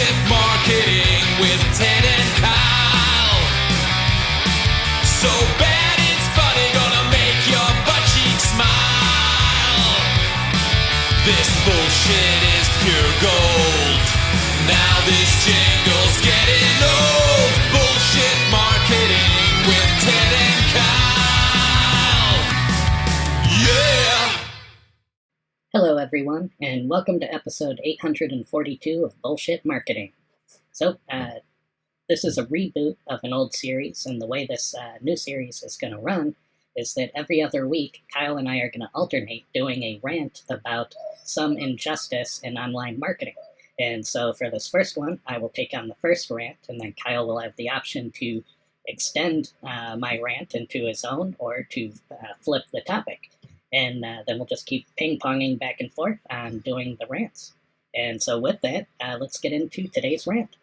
Bullshit marketing with Ted and Kyle. So bad it's funny, gonna make your butt cheeks smile. This bullshit is pure gold. Now this jingle's getting old. Bullshit marketing with Ted and Kyle. Yeah! Hello everyone, and welcome to episode 842 of Bullshit Marketing. So, this is a reboot of an old series, and the way this new series is going to run is that every other week, Kyle and I are going to alternate doing a rant about some injustice in online marketing. And so for this first one, I will take on the first rant, and then Kyle will have the option to extend my rant into his own or to flip the topic. And then we'll just keep ping-ponging back and forth on doing the rants. And so with that, let's get into today's rant.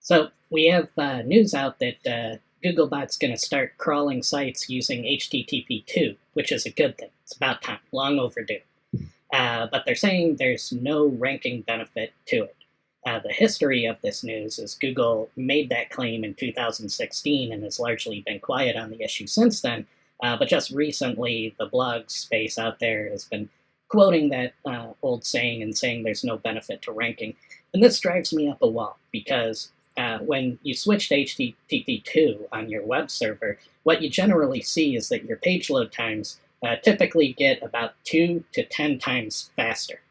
So we have news out that Googlebot's going to start crawling sites using HTTP2, which is a good thing. It's about time, long overdue. But they're saying there's no ranking benefit to it. The history of this news is Google made that claim in 2016 and has largely been quiet on the issue since then. But just recently, the blog space out there has been quoting that old saying and saying there's no benefit to ranking. And this drives me up a wall because when you switch to HTTP2 on your web server, what you generally see is that your page load times typically get about 2 to 10 times faster.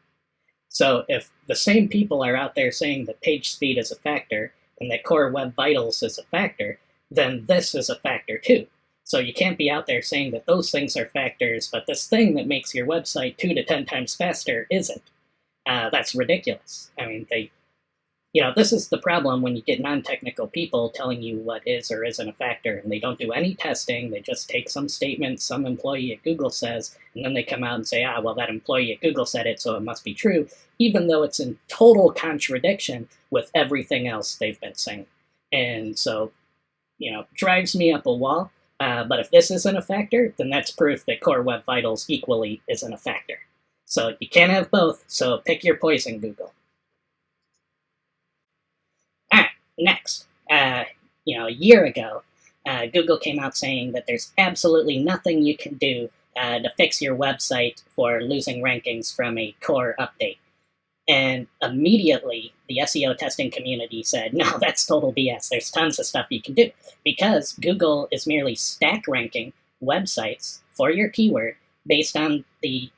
So if the same people are out there saying that page speed is a factor and that Core Web Vitals is a factor, then this is a factor too. So you can't be out there saying that those things are factors, but this thing that makes your website 2 to 10 times faster isn't. That's ridiculous. I mean, this is the problem when you get non-technical people telling you what is or isn't a factor, and they don't do any testing. They just take some statement some employee at Google says, and then they come out and say, well, that employee at Google said it, so it must be true, even though it's in total contradiction with everything else they've been saying. And so, drives me up a wall. But if this isn't a factor, then that's proof that Core Web Vitals equally isn't a factor. So you can't have both, so pick your poison, Google. Next. A year ago, Google came out saying that there's absolutely nothing you can do to fix your website for losing rankings from a core update. And immediately, the SEO testing community said, no, that's total BS. There's tons of stuff you can do. Because Google is merely stack ranking websites for your keyword based on the,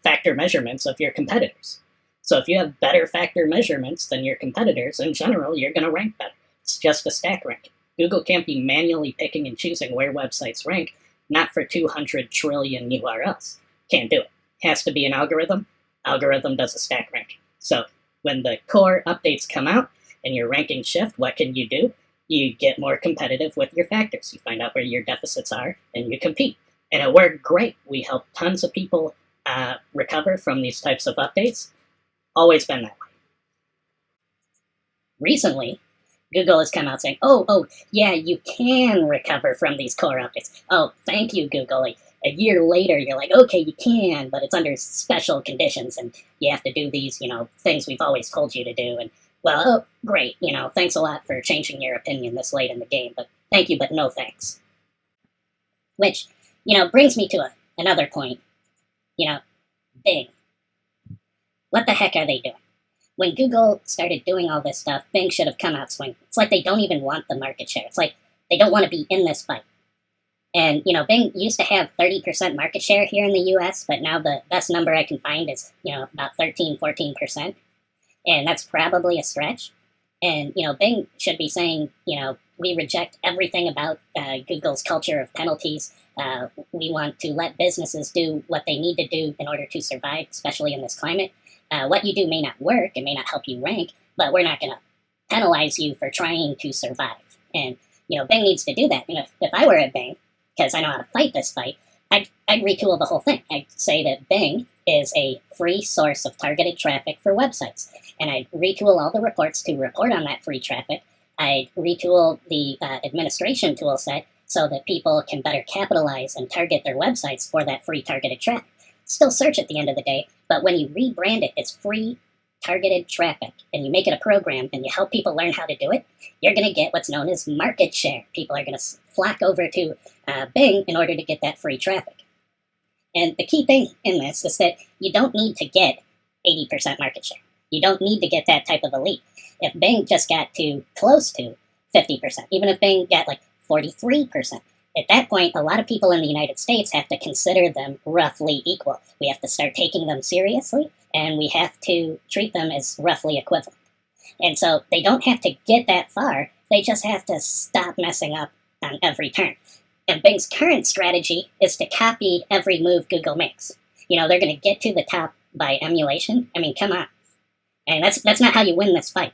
factor measurements of your competitors. So if you have better factor measurements than your competitors, in general, you're going to rank better. It's just a stack ranking. Google can't be manually picking and choosing where websites rank, not for 200 trillion URLs. Can't do it. Has to be an algorithm. Algorithm does a stack ranking. So when the core updates come out and your rankings shift, what can you do? You get more competitive with your factors. You find out where your deficits are and you compete. And it worked great. We helped tons of people recover from these types of updates. Always been that way. Recently, Google has come out saying, yeah, you can recover from these core updates. Oh, thank you, Google. A year later, you're like, okay, you can, but it's under special conditions, and you have to do these, things we've always told you to do. And, well, great, thanks a lot for changing your opinion this late in the game, but thank you, but no thanks. Which, brings me to another point. Bing. What the heck are they doing? When Google started doing all this stuff, Bing should have come out swinging. It's like they don't even want the market share. It's like they don't want to be in this fight. And, Bing used to have 30% market share here in the US, but now the best number I can find is, about 13-14%. And that's probably a stretch. And, Bing should be saying, we reject everything about Google's culture of penalties. We want to let businesses do what they need to do in order to survive, especially in this climate. What you do may not work, it may not help you rank, but we're not going to penalize you for trying to survive. And, Bing needs to do that. If I were at Bing, because I know how to fight this fight, I'd retool the whole thing. I'd say that Bing is a free source of targeted traffic for websites. And I'd retool all the reports to report on that free traffic. I'd retool the administration tool set so that people can better capitalize and target their websites for that free targeted traffic. Still search at the end of the day, but when you rebrand it as free targeted traffic and you make it a program and you help people learn how to do it, you're going to get what's known as market share. People are going to flock over to Bing in order to get that free traffic. And the key thing in this is that you don't need to get 80% market share. You don't need to get that type of elite. If Bing just got to close to 50%, even if Bing got like 43%, at that point, a lot of people in the United States have to consider them roughly equal. We have to start taking them seriously, and we have to treat them as roughly equivalent. And so they don't have to get that far. They just have to stop messing up on every turn. And Bing's current strategy is to copy every move Google makes. They're going to get to the top by emulation. I mean, come on. And that's not how you win this fight.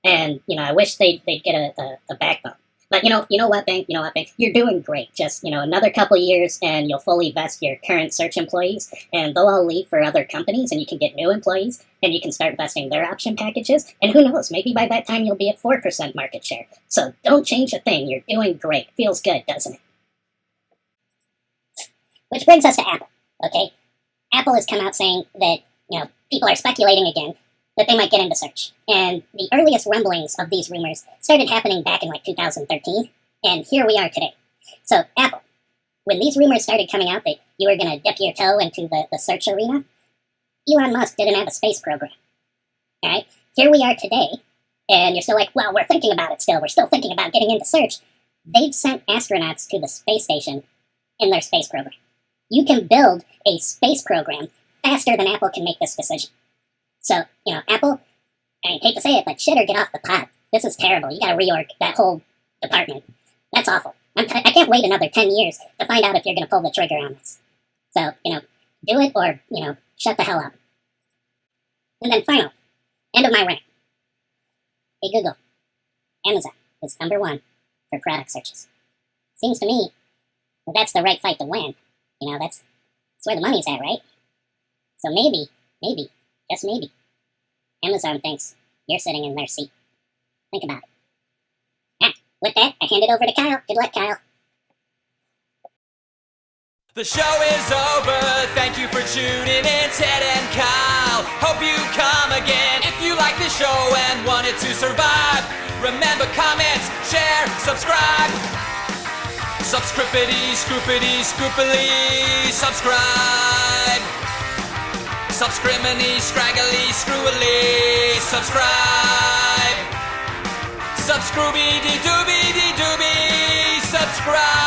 And, I wish they'd get a backbone. But you know what, Bing? You're doing great. Just, another couple years and you'll fully vest your current search employees and they'll all leave for other companies and you can get new employees and you can start vesting their option packages. And who knows, maybe by that time you'll be at 4% market share. So don't change a thing. You're doing great. Feels good, doesn't it? Which brings us to Apple, okay? Apple has come out saying that, people are speculating again that they might get into search. And the earliest rumblings of these rumors started happening back in 2013, and here we are today. So, Apple, when these rumors started coming out that you were going to dip your toe into the search arena, Elon Musk didn't have a space program. All right? Here we are today, and you're still like, well, we're thinking about it still. We're still thinking about getting into search. They've sent astronauts to the space station in their space program. You can build a space program faster than Apple can make this decision. So, Apple, I hate to say it, but shit or get off the pot. This is terrible. You gotta reorg that whole department. That's awful. I can't wait another 10 years to find out if you're gonna pull the trigger on this. So, do it or, shut the hell up. And then final, end of my rant. Hey Google, Amazon is #1 for product searches. Seems to me that that's the right fight to win. That's where the money's at, right? So maybe, just maybe, Amazon thinks you're sitting in their seat. Think about it. With that, I hand it over to Kyle. Good luck, Kyle. The show is over. Thank you for tuning in, Ted and Kyle. Hope you come again. If you like the show and want it to survive, remember, comment, share, subscribe. Subscripity, scoopity, scoopily, subscribe. Subscriminy, scraggly, screwily, subscribe. Subscrooby-dee-dooby-dee-dooby, subscribe.